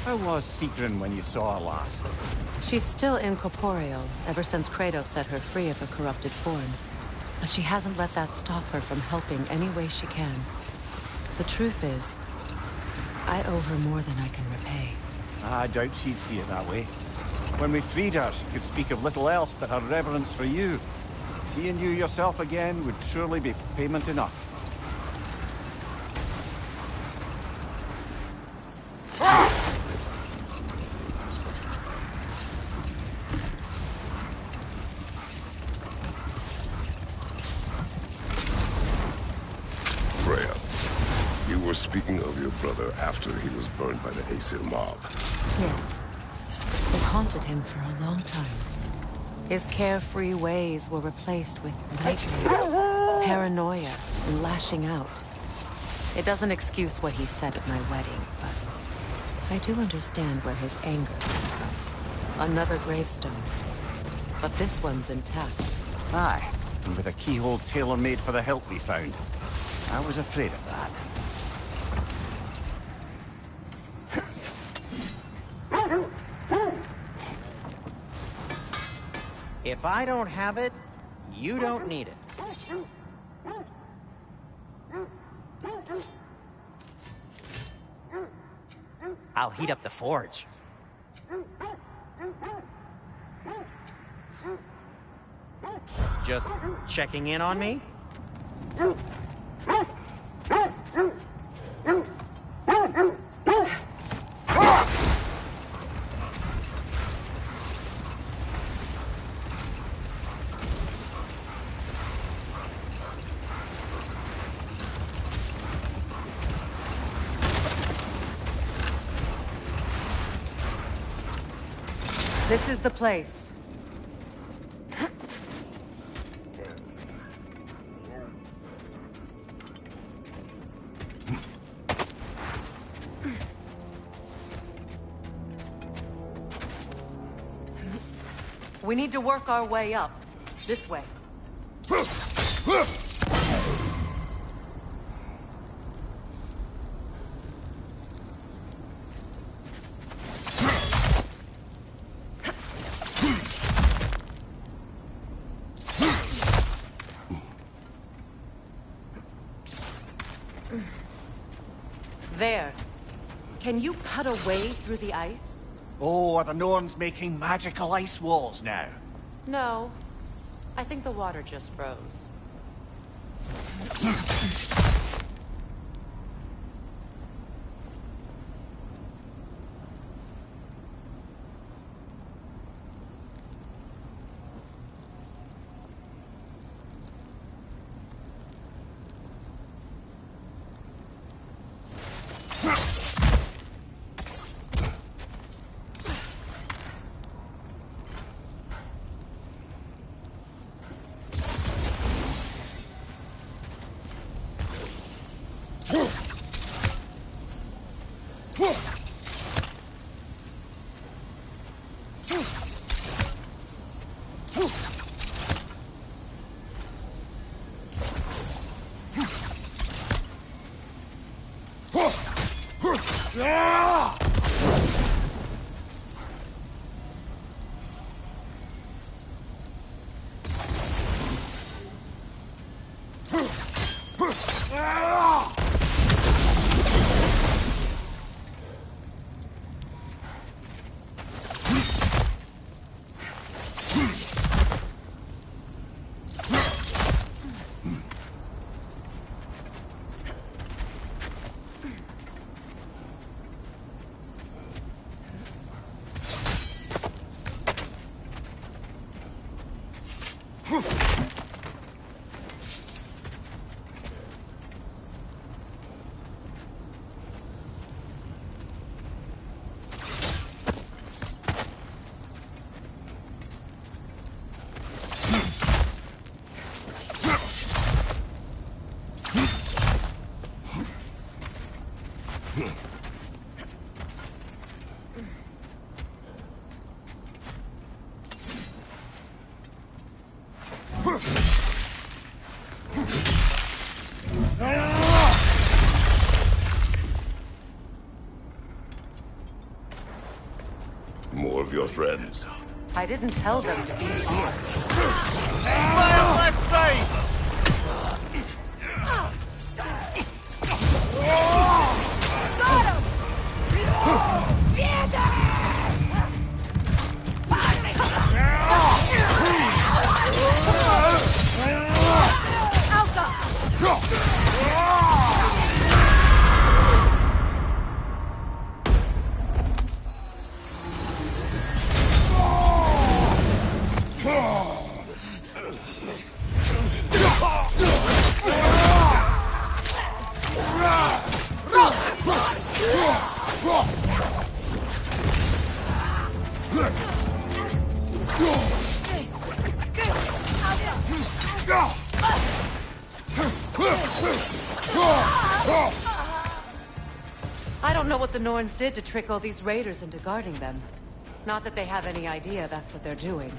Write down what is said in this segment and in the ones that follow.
How was Sigrun when you saw her last? She's still incorporeal, ever since Kratos set her free of her corrupted form. But she hasn't let that stop her from helping any way she can. The truth is, I owe her more than I can repay. I doubt she'd see it that way. When we freed her, she could speak of little else but her reverence for you. Seeing you yourself again would surely be payment enough. Speaking of your brother after he was burned by the Aesir mob. Yes. It haunted him for a long time. His carefree ways were replaced with nightmares, paranoia, and lashing out. It doesn't excuse what he said at my wedding, but I do understand where his anger came from. Another gravestone. But this one's intact. Aye, and with a keyhole tailor-made for the hilt we found. I was afraid of that. If I don't have it, you don't need it. I'll heat up the forge. Just checking in on me? This is the place. We need to work our way up. This way. There. Can you cut a way through the ice? Oh, are the Norns making magical ice walls now? No. I think the water just froze. More of your friends. I didn't tell them to be here. Fire left side! I don't know what the Norns did to trick all these raiders into guarding them. Not that they have any idea that's what they're doing.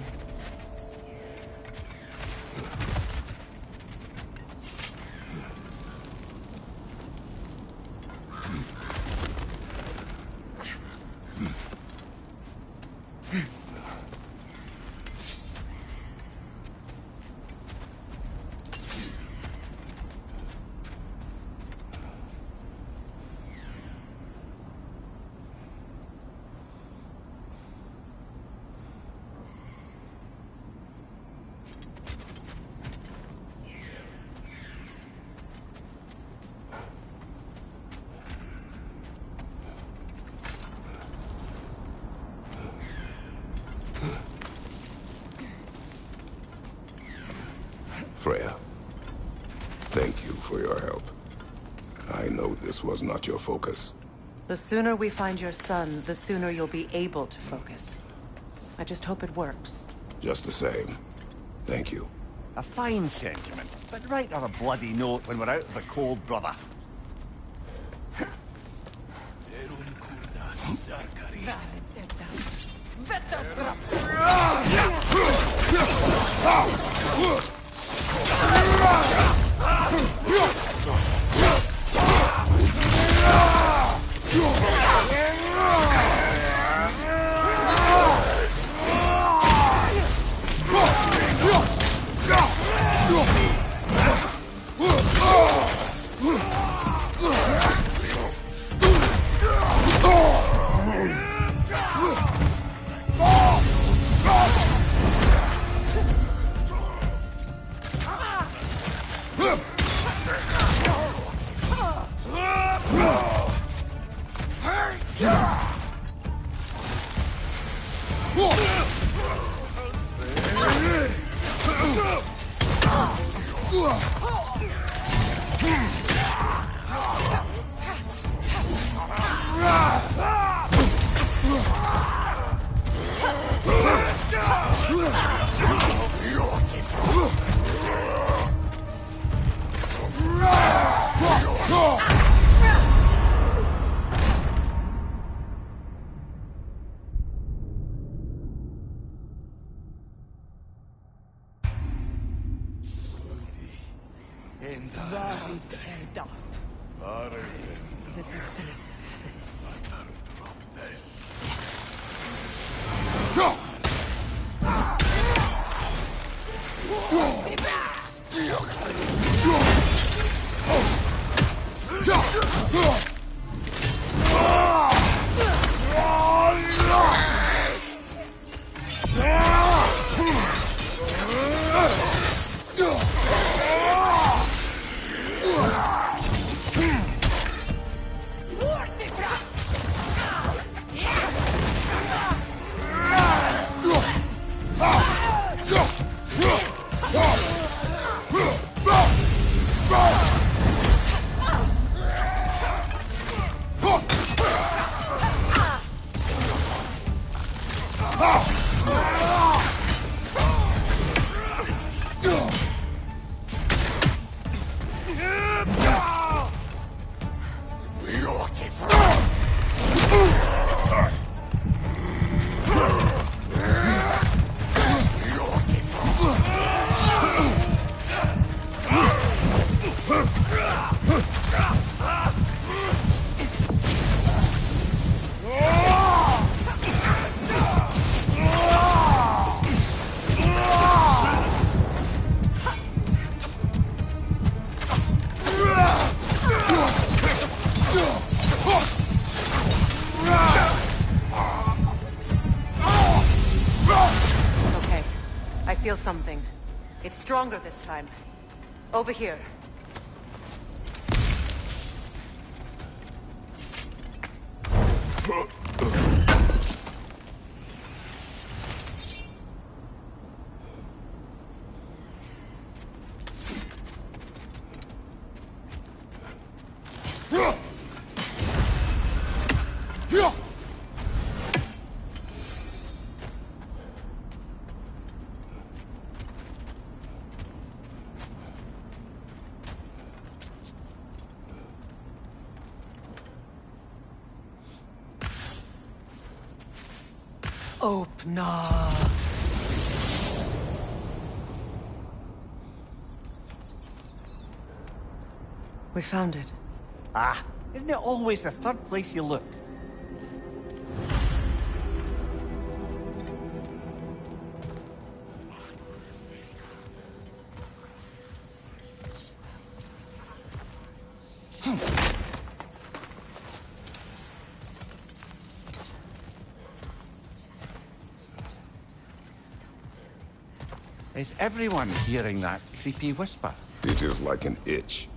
Freya, thank you for your help. I know this was not your focus. The sooner we find your son, the sooner you'll be able to focus. I just hope it works. Just the same, thank you. A fine sentiment, but write her a bloody note when we're out of the cold, brother. feel something. It's stronger this time. Over here. Open up. We found it. Ah, isn't it always the third place you look? Is everyone hearing that creepy whisper? It is like an itch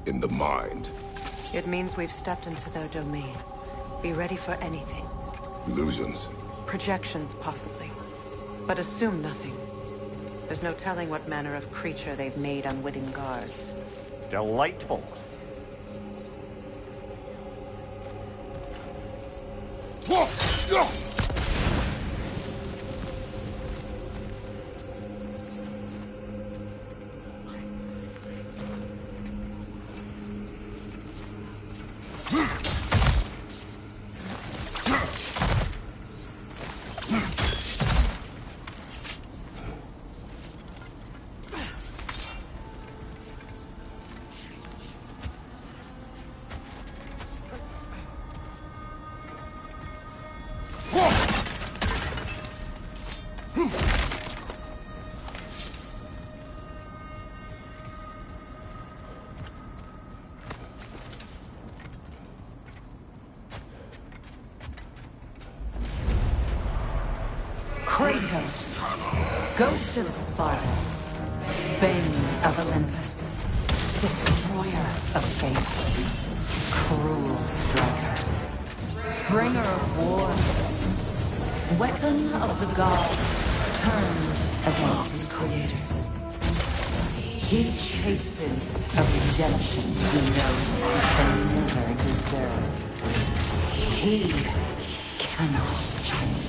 in the mind. It means we've stepped into their domain. Be ready for anything. Illusions. Projections, possibly. But assume nothing. There's no telling what manner of creature they've made unwitting guards. Delightful. Kratos, ghost of Sparta, bane of Olympus, destroyer of fate, cruel striker, bringer of war, weapon of the gods, turned against his creators. He chases a redemption he knows he can never deserve. He cannot change.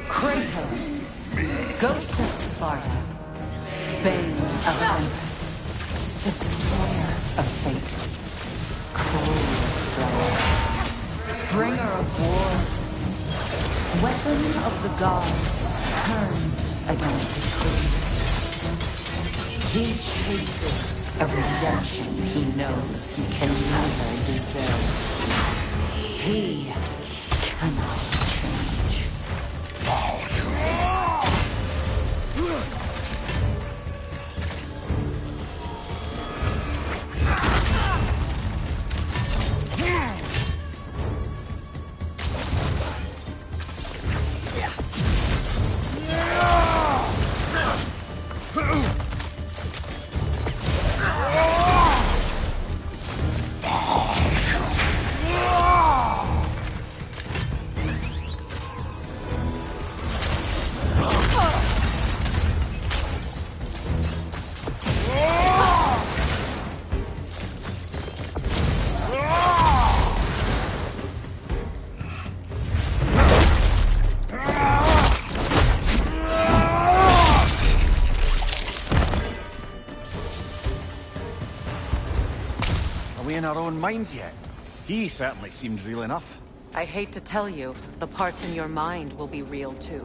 Kratos, ghost of Sparta, bane of Olympus, destroyer of fate, cruel striker, bringer of war, weapon of the gods, turned against his creators. He chases a redemption he knows he can never deserve. He cannot change. in our own minds yet. He certainly seemed real enough. I hate to tell you, the parts in your mind will be real too.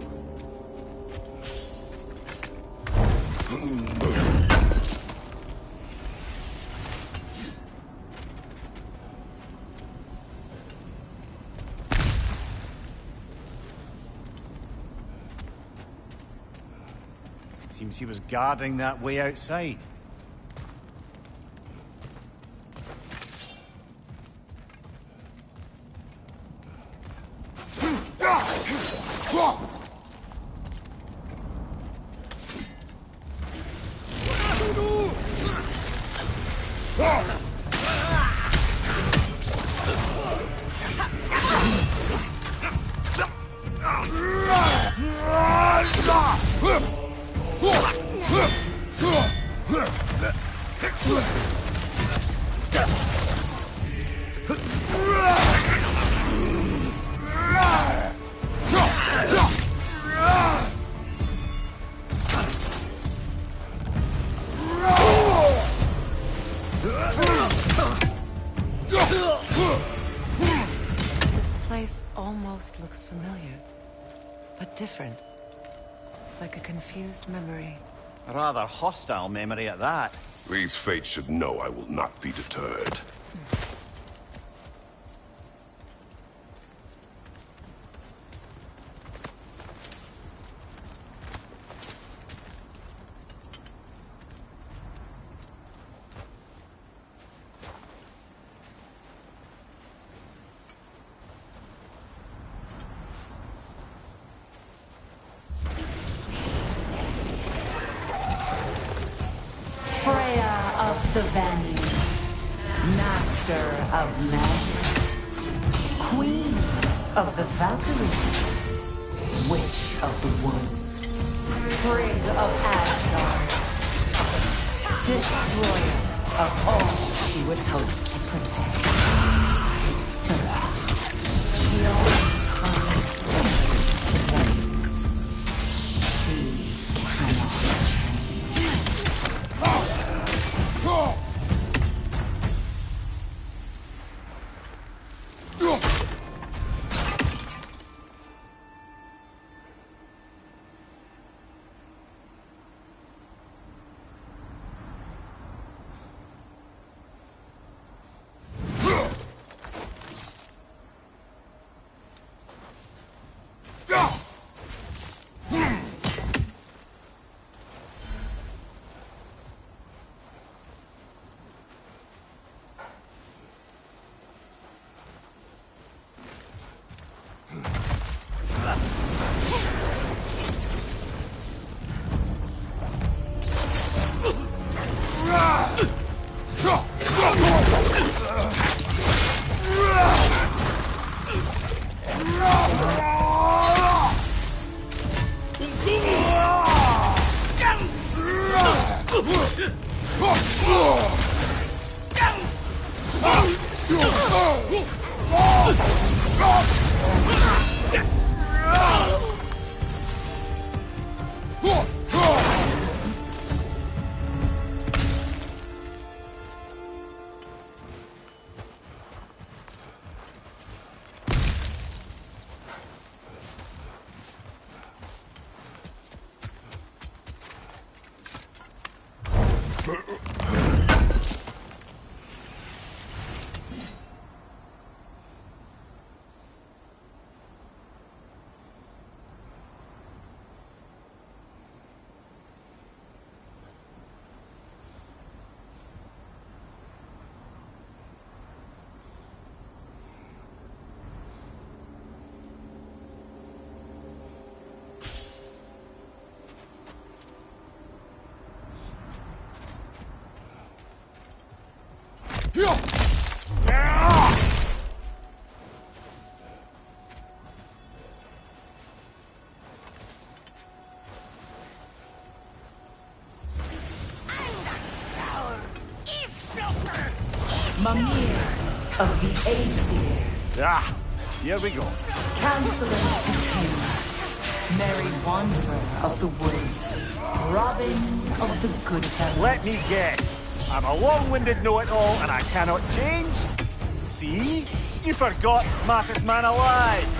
Seems he was guarding that way outside. Almost looks familiar, but different. Like a confused memory. A rather hostile memory at that. These fates should know I will not be deterred. The Vanir, master of madness, queen of the Valkyries, witch of the woods, Frigg of Asgard, destroyer of all she would hope to protect. She always finds something to do. She cannot Mimir of the Aesir. Ah, here we go. Counselor to kings, merry wanderer of the woods, Robin of the good fellows. Let me guess. I'm a long-winded know-it-all, and I cannot change. See? You forgot smartest man alive.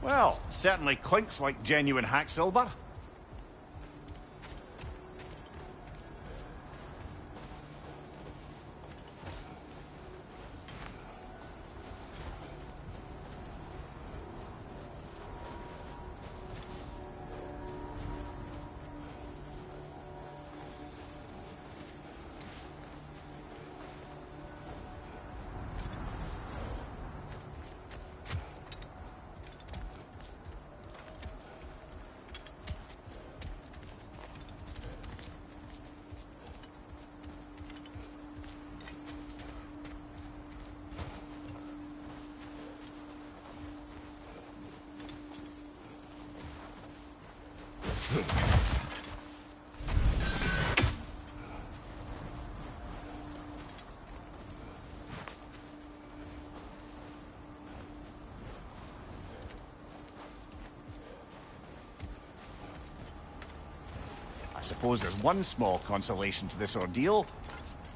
Well, certainly clinks like genuine hack silver. I suppose there's one small consolation to this ordeal.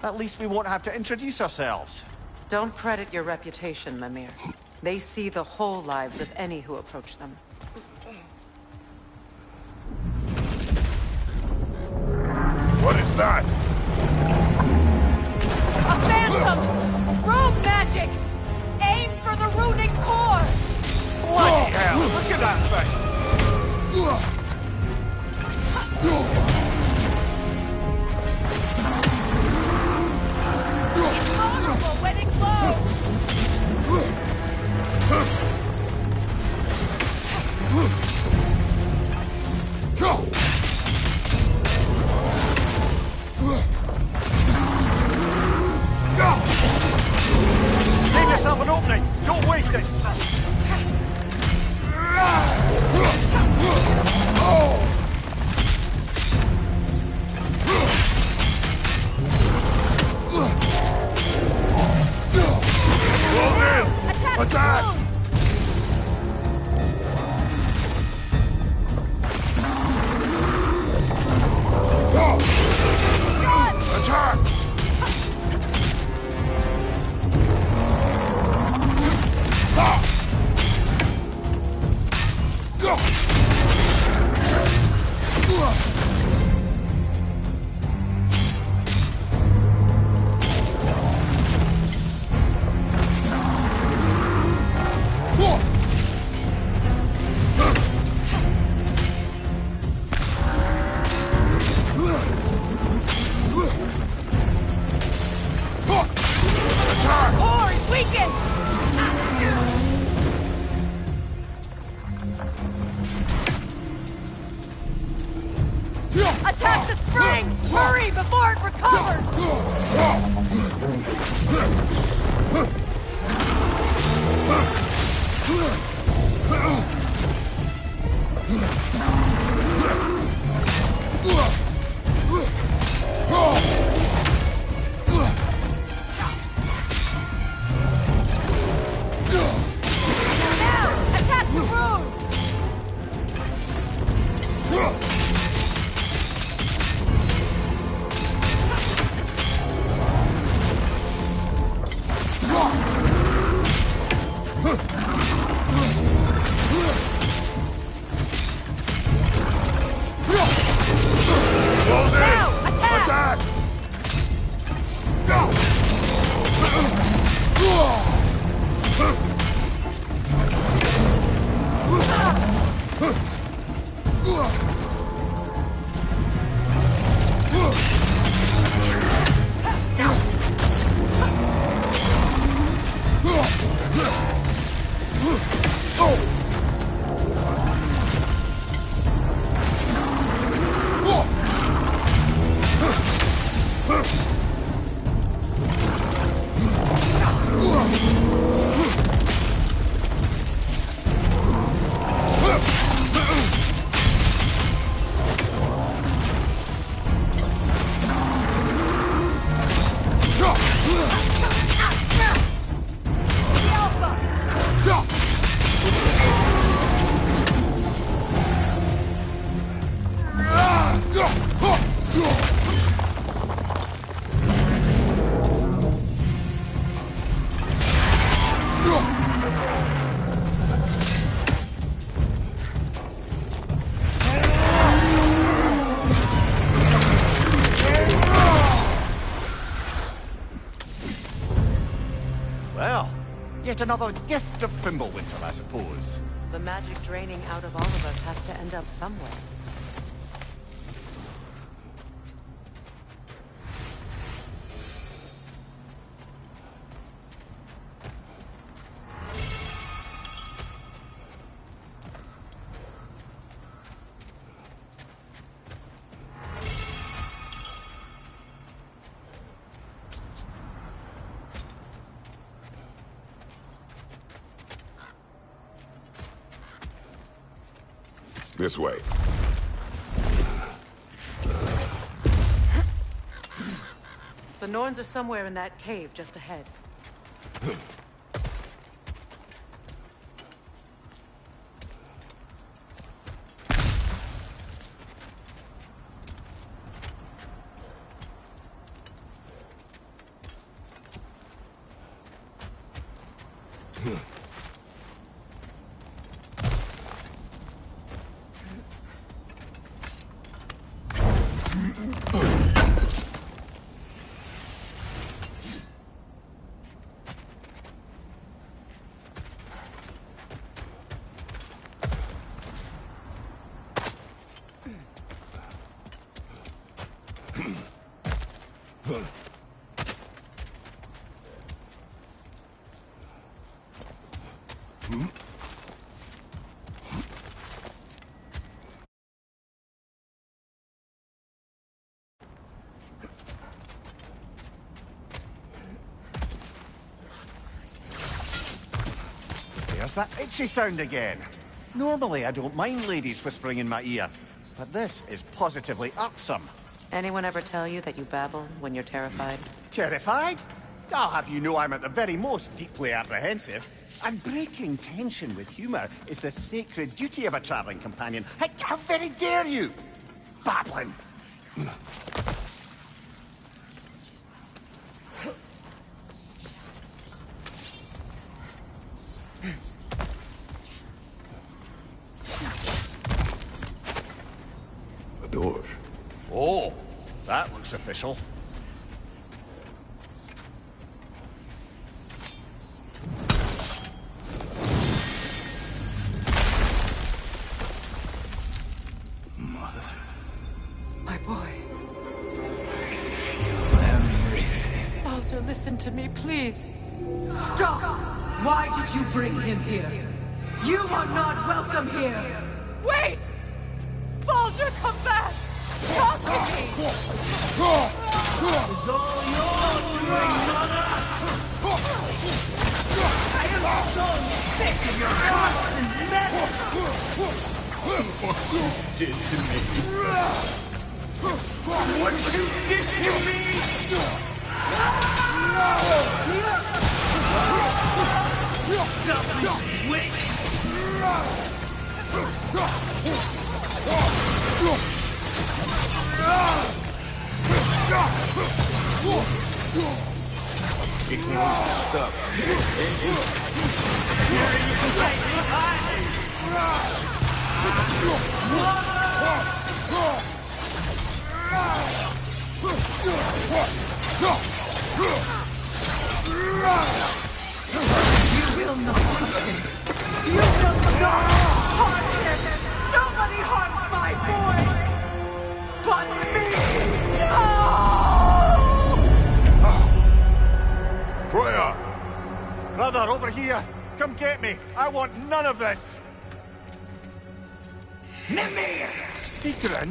At least we won't have to introduce ourselves. Don't credit your reputation, Mimir. They see the whole lives of any who approach them. What is that? A phantom! Rogue magic! Aim for the runic core! Bloody hell! Look at that thing! It's vulnerable when it glows! Leave yourself an opening! Don't waste it! Attack! Attack! Core is weakened! Attack the springs! Hurry before it recovers! Yet another gift of Fimbulwinter, I suppose. The magic draining out of all of us has to end up somewhere. This way. The Norns are somewhere in that cave just ahead. There's that itchy sound again. Normally, I don't mind ladies whispering in my ear, but this is positively irksome. Anyone ever tell you that you babble when you're terrified? Terrified? I'll have you know I'm at the very most deeply apprehensive. And breaking tension with humour is the sacred duty of a travelling companion. How very dare you! Babbling! A door. Oh, that looks official. My boy. Baldur, listen to me, please. Stop! Why did you bring him here? You are not welcome here! Wait! Baldur, come back! Talk to me! It's all your doing, mother! I am so sick of your constant mess! What you did to me! What you did to me! Selfish witch! It won't stop. You will not touch him! You will not harm him! want none of this! Mimir! Secret?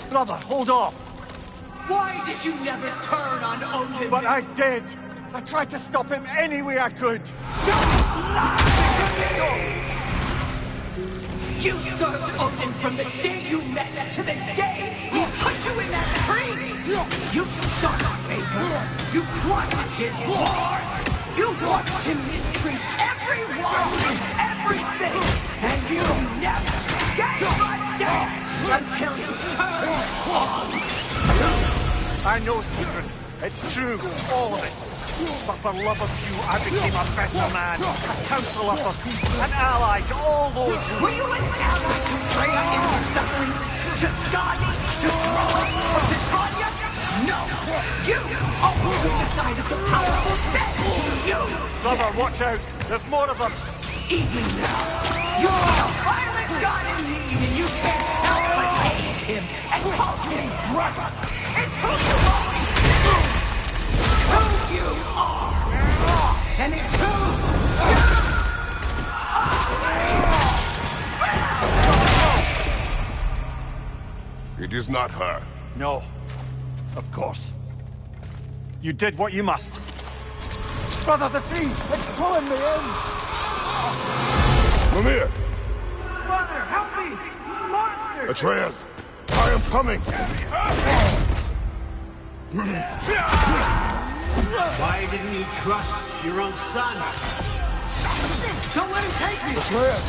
Brother, hold off! Why did you never turn on Odin? But I did! I tried to stop him any way I could! Don't lie to me! You served Odin from the day you met to the day he put you in that tree! You sought favor! You wanted his war! You watched him mistreat everyone and everything! And you never gave a damn until you turned on! I know, Secret. It's true, all of it. But for love of you, I became a better man, a counselor for peace, an ally to all those who... Were you an ally to Freya in her suffering? To Skadi? To Thrall? Or to Tanya? No! You always took the side of the powerful, then you used Brother, watch out! There's more of them! Even now, you're a violent god indeed, and you can't help but hate him and call him brother. It's who you always been! Who you are! And it's who you... It is not her. No. Of course. You did what you must. Brother, the tree! It's pulling me in! Mimir! Brother, help me! Monster! Atreus! I am coming! Why didn't you trust your own son? Don't let him take me! Atreus!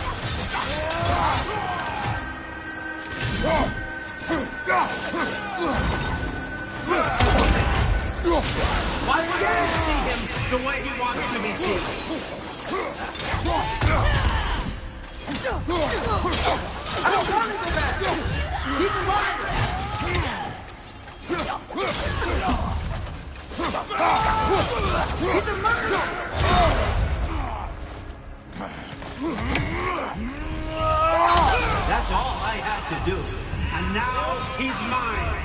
Why can't I see him the way he wants to be seen? I don't want to go back! Keep him alive! He's a murderer! That's all I had to do. And now he's mine.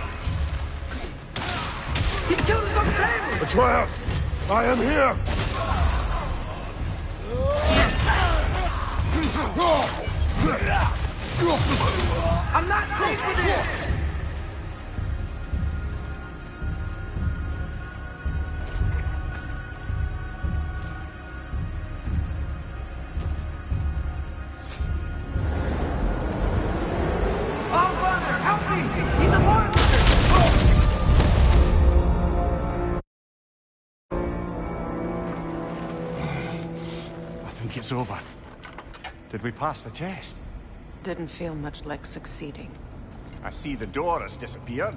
He killed his own family! Atreus! I am here! I'm not safe for this! Oh, Father, help me! He's a monster! I think it's over. Did we pass the test? Didn't feel much like succeeding. I see the door has disappeared.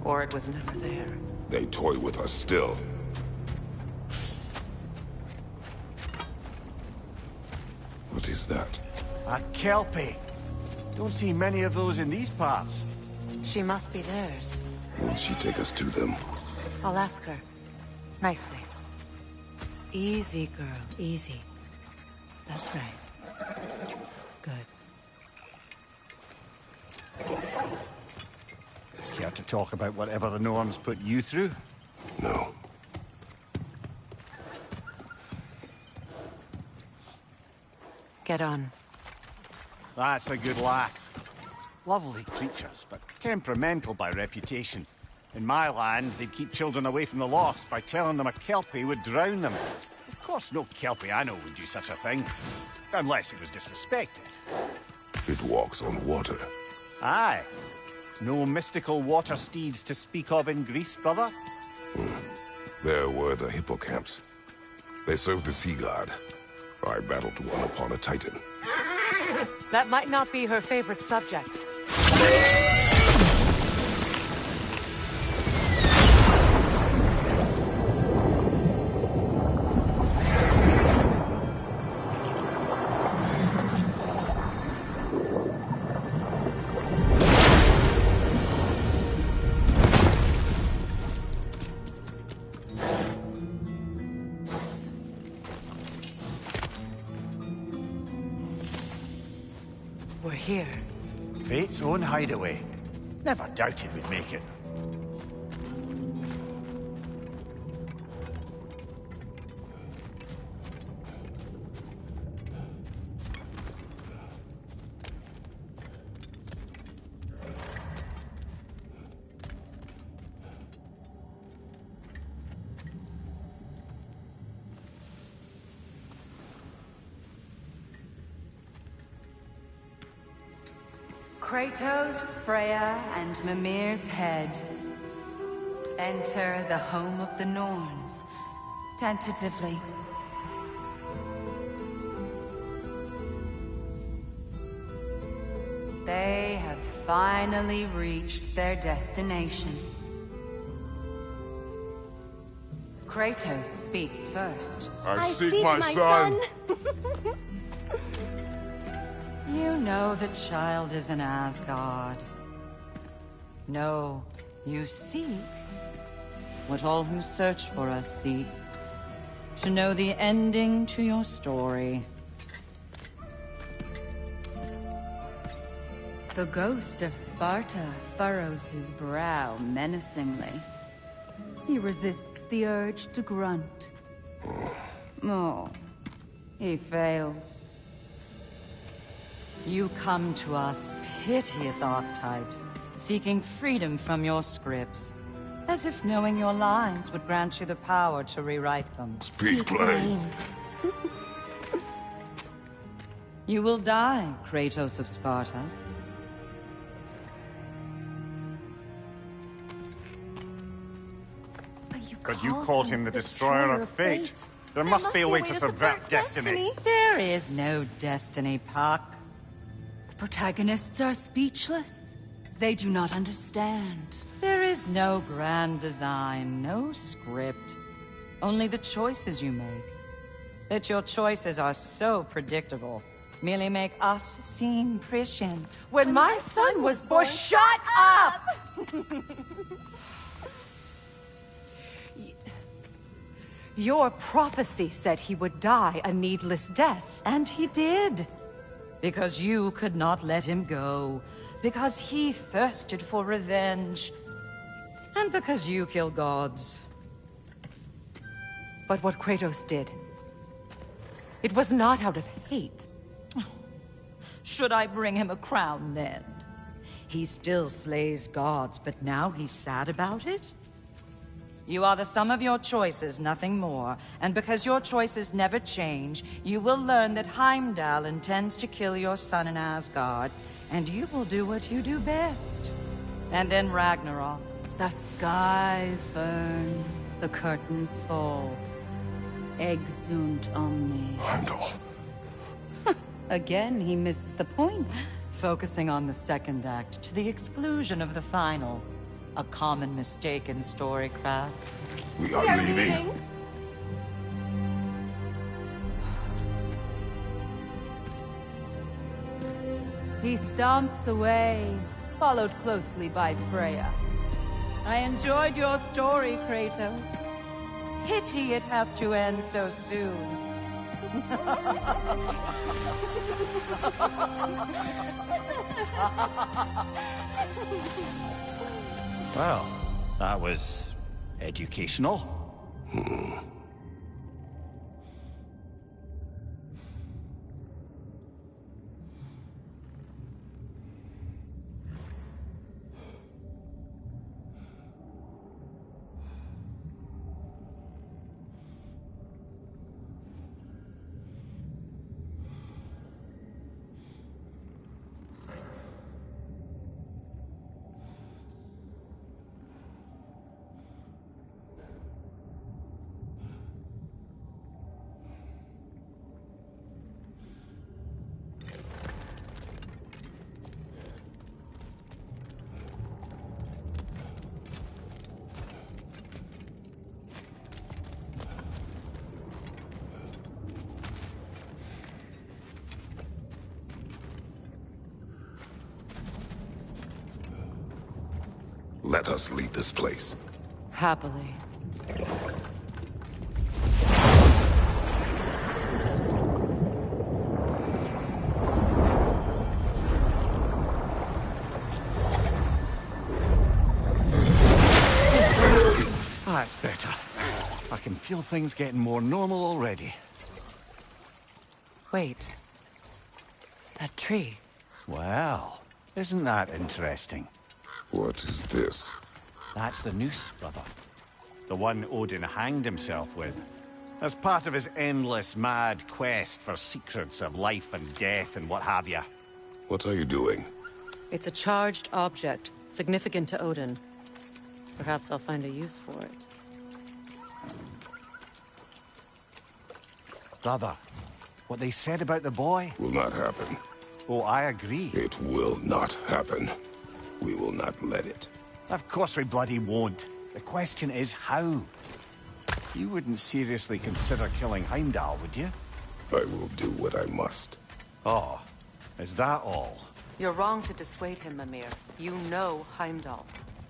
Or it was never there. They toy with us still. What is that? A Kelpie. Don't see many of those in these parts. She must be theirs. Will she take us to them? I'll ask her. Nicely. Easy, girl. Easy. That's right. Good. Care to talk about whatever the norms put you through? No. Get on. That's a good lass. Lovely creatures, but temperamental by reputation. In my land, they'd keep children away from the lost by telling them a Kelpie would drown them. Of course, no Kelpie I know would do such a thing. Unless it was disrespected. It walks on water. Aye. No mystical water steeds to speak of in Greece, brother? There were the hippocamps. They served the sea god. I battled one upon a titan. That might not be her favorite subject. We're here. Fate's own hideaway. Never doubted we'd make it. Kratos, Freya, and Mimir's head. Enter the home of the Norns, tentatively. They have finally reached their destination. Kratos speaks first. I seek my son. You know the child is in Asgard. No, you seek what all who search for us seek. To know the ending to your story. The ghost of Sparta furrows his brow menacingly. He resists the urge to grunt. Oh, he fails. You come to us, piteous archetypes, seeking freedom from your scripts. As if knowing your lines would grant you the power to rewrite them. Speak plain. You will die, Kratos of Sparta. But you called him the Destroyer of Fate. There must be a way to subvert destiny. There is no destiny, Puck. The protagonists are speechless. They do not understand. There is no grand design, no script. Only the choices you make. That your choices are so predictable merely make us seem prescient. When my son was born, shut up! Your prophecy said he would die a needless death. And he did. Because you could not let him go. Because he thirsted for revenge. And because you kill gods. But what Kratos did, it was not out of hate. Should I bring him a crown then? He still slays gods, but now he's sad about it? You are the sum of your choices, nothing more. And because your choices never change, you will learn that Heimdall intends to kill your son in Asgard, and you will do what you do best. And then Ragnarok. The skies burn, the curtains fall. Exunt omni. Heimdall. Again, he misses the point. Focusing on the second act to the exclusion of the final. A common mistake in storycraft. We are leaving. He stomps away, followed closely by Freya. I enjoyed your story, Kratos. Pity it has to end so soon. Well, that was educational. Let us leave this place. Happily. That's better. I can feel things getting more normal already. Wait. That tree. Well, isn't that interesting? What is this? That's the noose, brother. The one Odin hanged himself with. As part of his endless, mad quest for secrets of life and death and what have you. What are you doing? It's a charged object, significant to Odin. Perhaps I'll find a use for it. Brother, what they said about the boy? Will not happen. Oh, I agree. It will not happen. We will not let it. Of course we bloody won't. The question is how. You wouldn't seriously consider killing Heimdall, would you? I will do what I must. Oh, is that all? You're wrong to dissuade him, Mimir. You know Heimdall.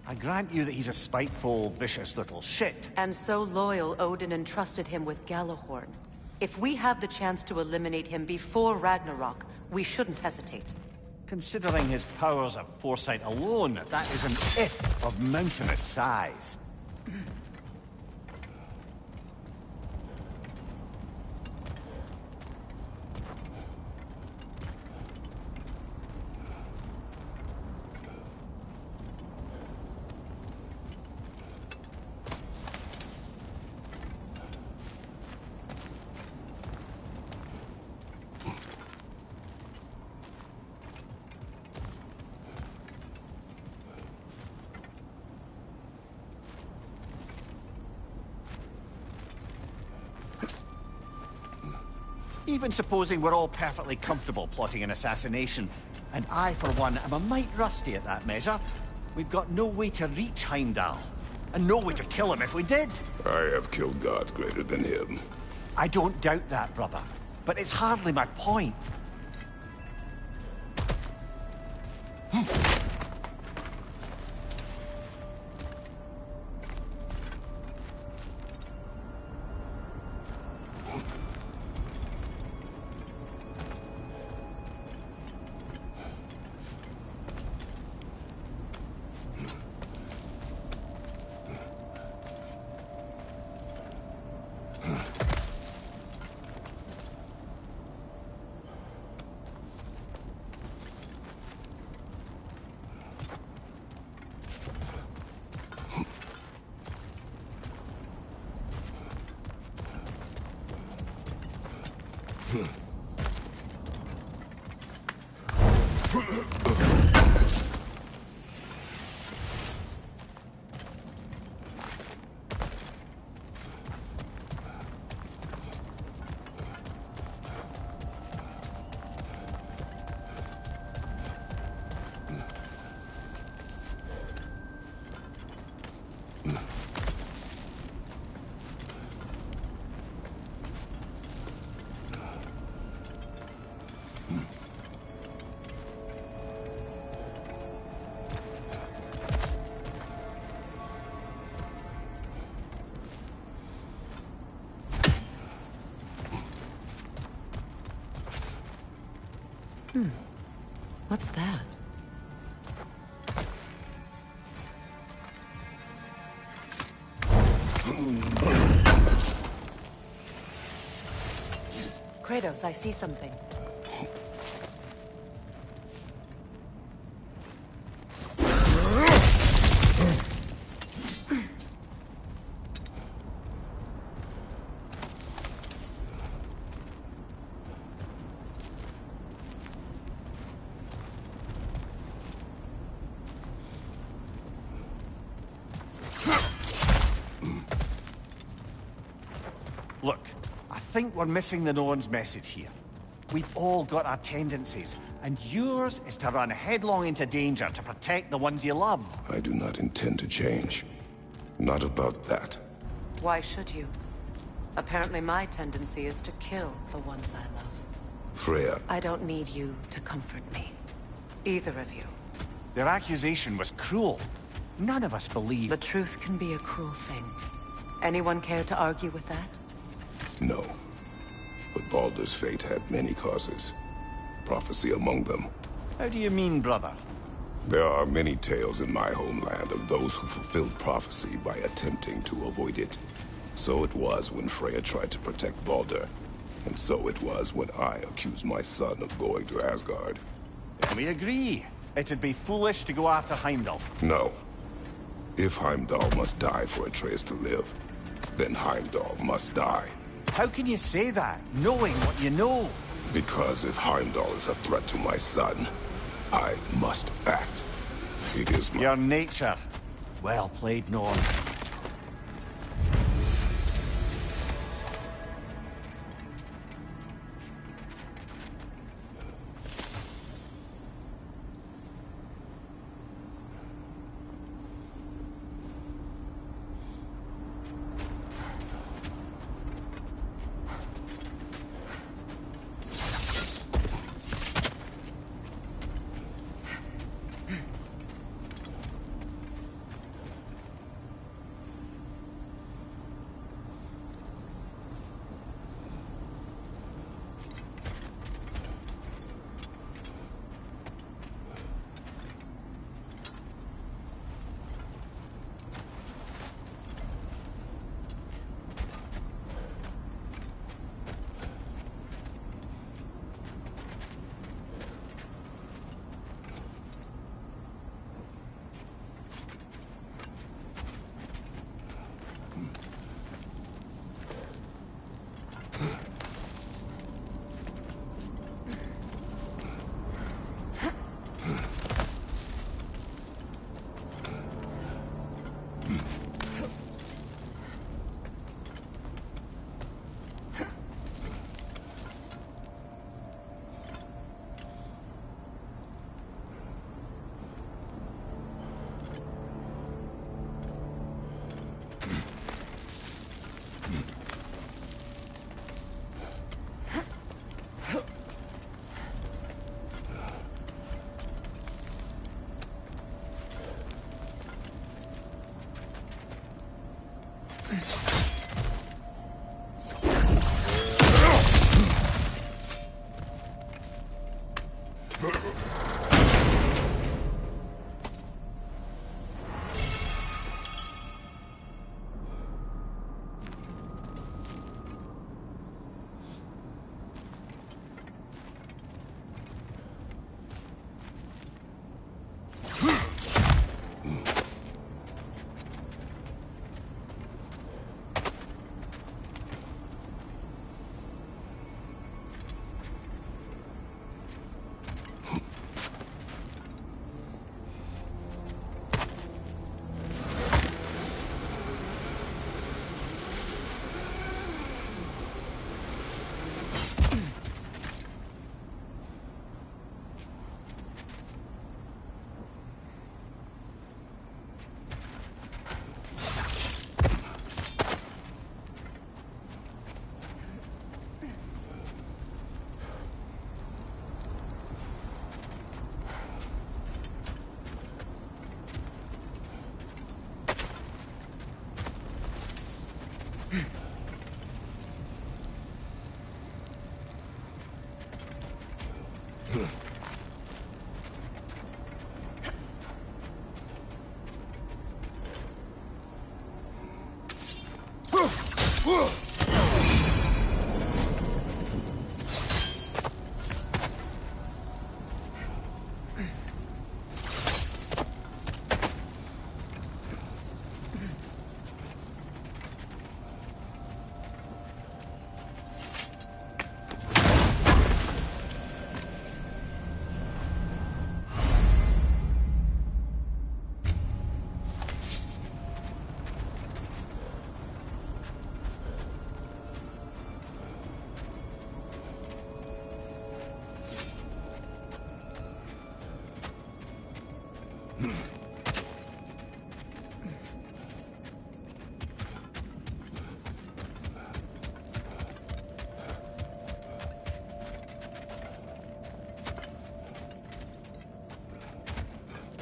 I grant you that he's a spiteful, vicious little shit. And so loyal, Odin entrusted him with Galahorn. If we have the chance to eliminate him before Ragnarok, we shouldn't hesitate. Considering his powers of foresight alone, that is an if of mountainous size. Even supposing we're all perfectly comfortable plotting an assassination, and I, for one, am a mite rusty at that measure, we've got no way to reach Heimdall, and no way to kill him if we did. I have killed gods greater than him. I don't doubt that, brother, but it's hardly my point. What's that? Kratos, I see something. Look, I think we're missing the Norn's message here. We've all got our tendencies, and yours is to run headlong into danger to protect the ones you love. I do not intend to change. Not about that. Why should you? Apparently my tendency is to kill the ones I love. Freya, I don't need you to comfort me. Either of you. Their accusation was cruel. None of us believe. The truth can be a cruel thing. Anyone care to argue with that? no. But Baldur's fate had many causes. Prophecy among them. How do you mean, brother? There are many tales in my homeland of those who fulfilled prophecy by attempting to avoid it. So it was when Freya tried to protect Baldur. And so it was when I accused my son of going to Asgard. Then we agree. It'd be foolish to go after Heimdall. No. If Heimdall must die for Atreus to live, then Heimdall must die. How can you say that, knowing what you know? Because if Heimdall is a threat to my son, I must act. It is my... Your nature. Well played, Norse.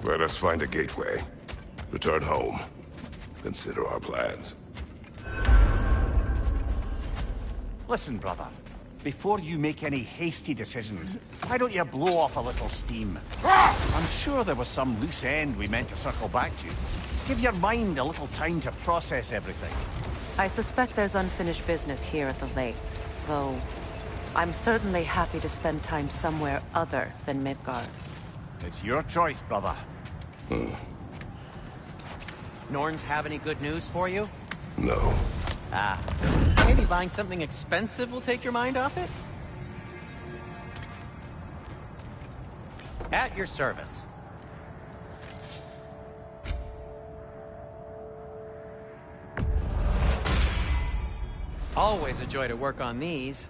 Let us find a gateway. Return home. Consider our plans. Listen, brother. Before you make any hasty decisions, why don't you blow off a little steam? I'm sure there was some loose end we meant to circle back to. Give your mind a little time to process everything. I suspect there's unfinished business here at the lake, though I'm certainly happy to spend time somewhere other than Midgard. It's your choice, brother. Norns have any good news for you? No. Ah, maybe buying something expensive will take your mind off it? At your service. Always a joy to work on these.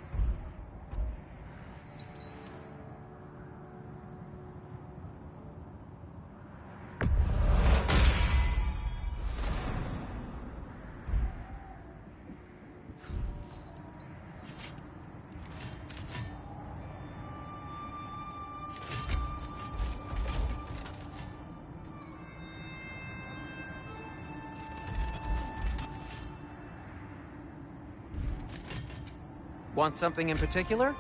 Want something in particular?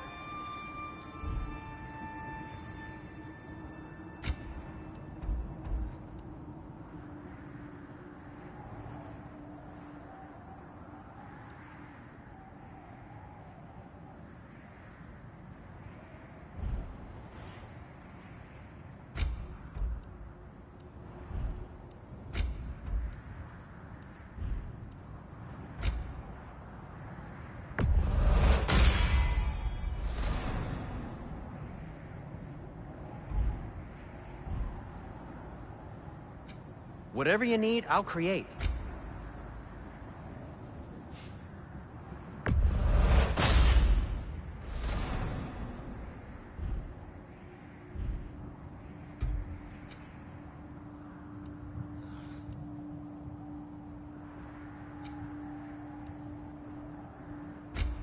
Whatever you need, I'll create.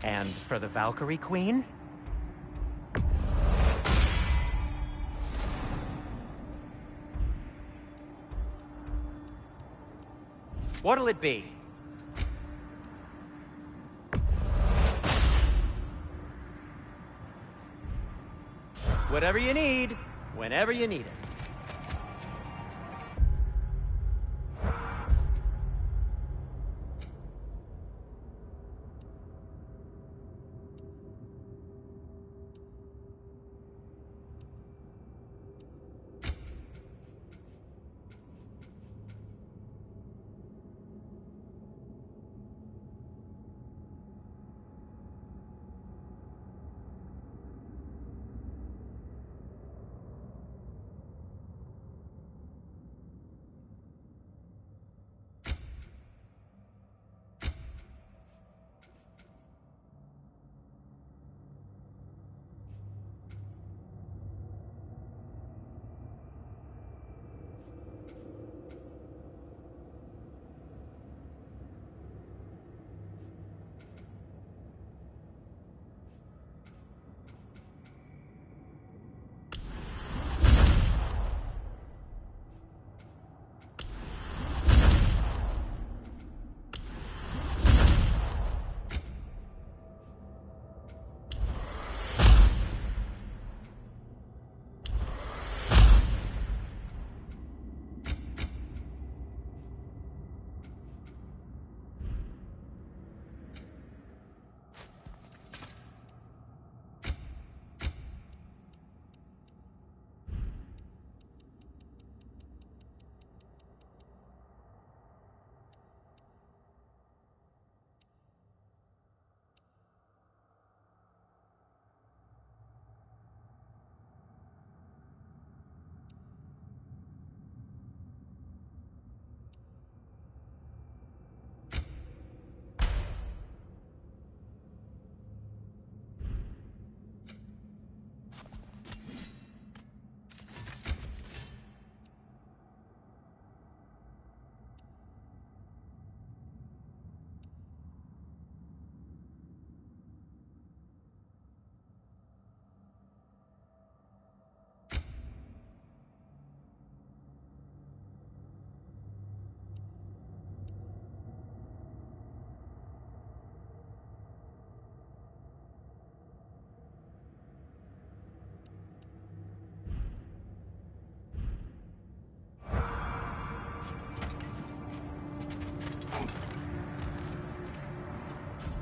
And for the Valkyrie Queen? What'll it be? Whatever you need, whenever you need it.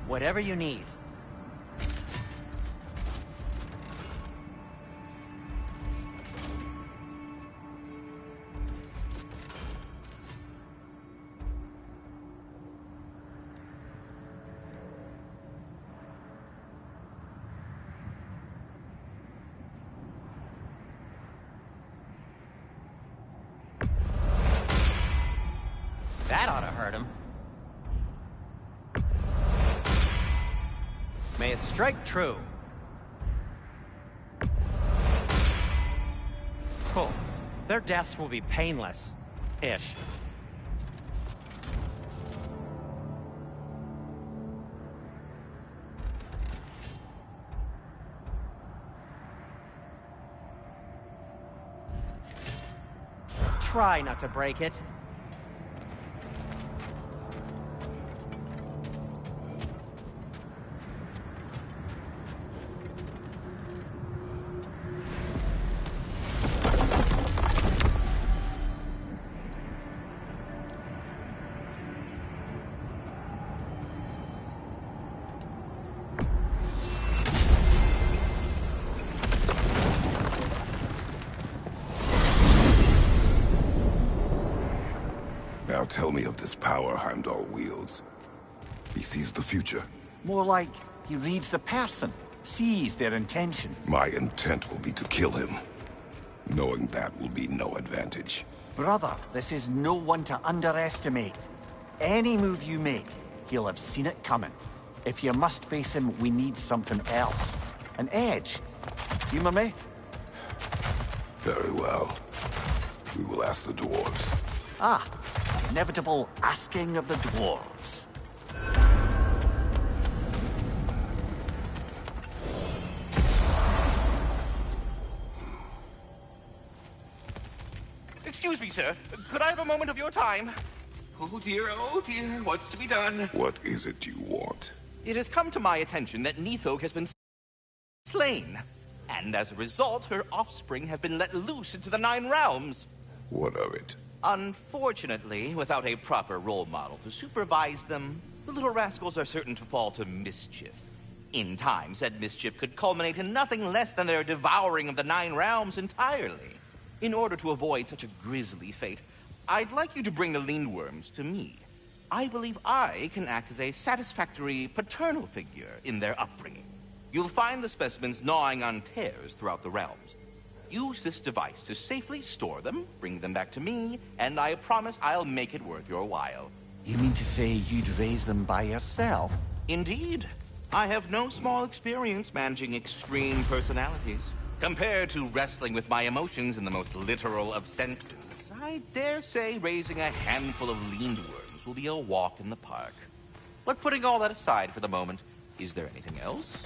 Whatever you need. That ought to hurt him. May it strike true. Cool. Their deaths will be painless. Ish. Try not to break it. Now tell me of this power Heimdall wields. He sees the future. More like he reads the person, sees their intention. My intent will be to kill him. Knowing that will be no advantage. Brother, this is no one to underestimate. Any move you make, he'll have seen it coming. If you must face him, we need something else. An edge. Humor me? Very well. We will ask the dwarves. Ah, inevitable asking of the dwarves. Excuse me, sir. Could I have a moment of your time? Oh dear, what's to be done? What is it you want? It has come to my attention that Nithog has been slain. And as a result, her offspring have been let loose into the Nine Realms. What of it? Unfortunately, without a proper role model to supervise them, the little rascals are certain to fall to mischief. In time, said mischief could culminate in nothing less than their devouring of the Nine Realms entirely. In order to avoid such a grisly fate, I'd like you to bring the Lindworms to me. I believe I can act as a satisfactory paternal figure in their upbringing. You'll find the specimens gnawing on tears throughout the realms. Use this device to safely store them, bring them back to me, and I promise I'll make it worth your while. You mean to say you'd raise them by yourself? Indeed. I have no small experience managing extreme personalities. Compared to wrestling with my emotions in the most literal of senses, I dare say raising a handful of Lindworms will be a walk in the park. But putting all that aside for the moment, is there anything else?